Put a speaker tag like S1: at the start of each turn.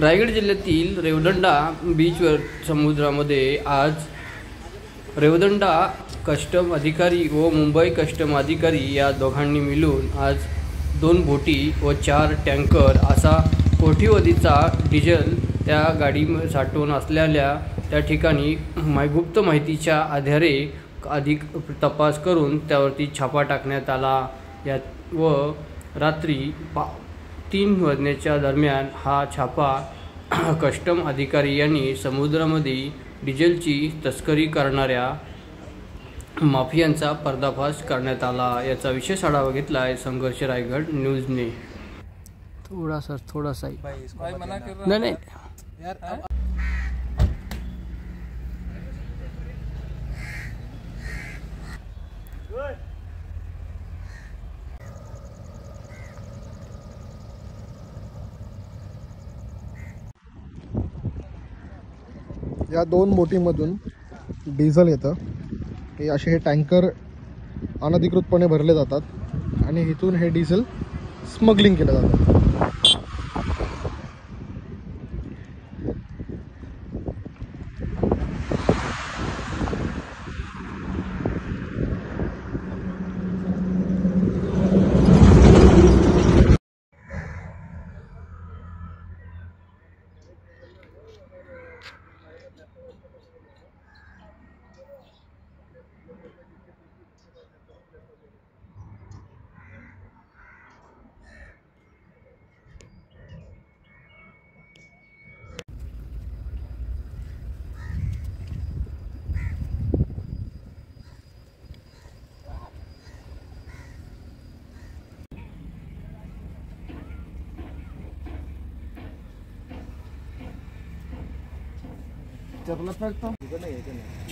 S1: रायगड जिल्ह्यातील रेवदंडा बीचवर समुद्रामध्ये आज रेवदंडा कस्टम अधिकारी व मुंबई कस्टम अधिकारी या दोघांनी मिळून आज 2 बोटी व 4 टँकर असा कोट्यवधीचा डिझेल त्या गाडीमध्ये साठवून असलेल्या त्या ठिकाणी गुप्त माहितीच्या आधारे अधिक तपास करून त्यावरती छापा टाकण्यात आला। यात व रात्री 3 वाजण्याच्या दरम्यान हा छापा कस्टम अधिकारी यांनी समुद्रामध्ये डिझेलची तस्करी करणाऱ्या माफियांचा पर्दाफाश करण्यात आला। याचा विशेष आढावा घेतला आहे संघर्ष रायगड न्यूजने। थोडासा नहीं
S2: या 2 बोटीमधून डिझेल येतं। हे टँकर अनधिकृतपणे भरले जातात आणि इथून हे डिझेल स्मगलिंग केलं जातं।
S3: Perfecto.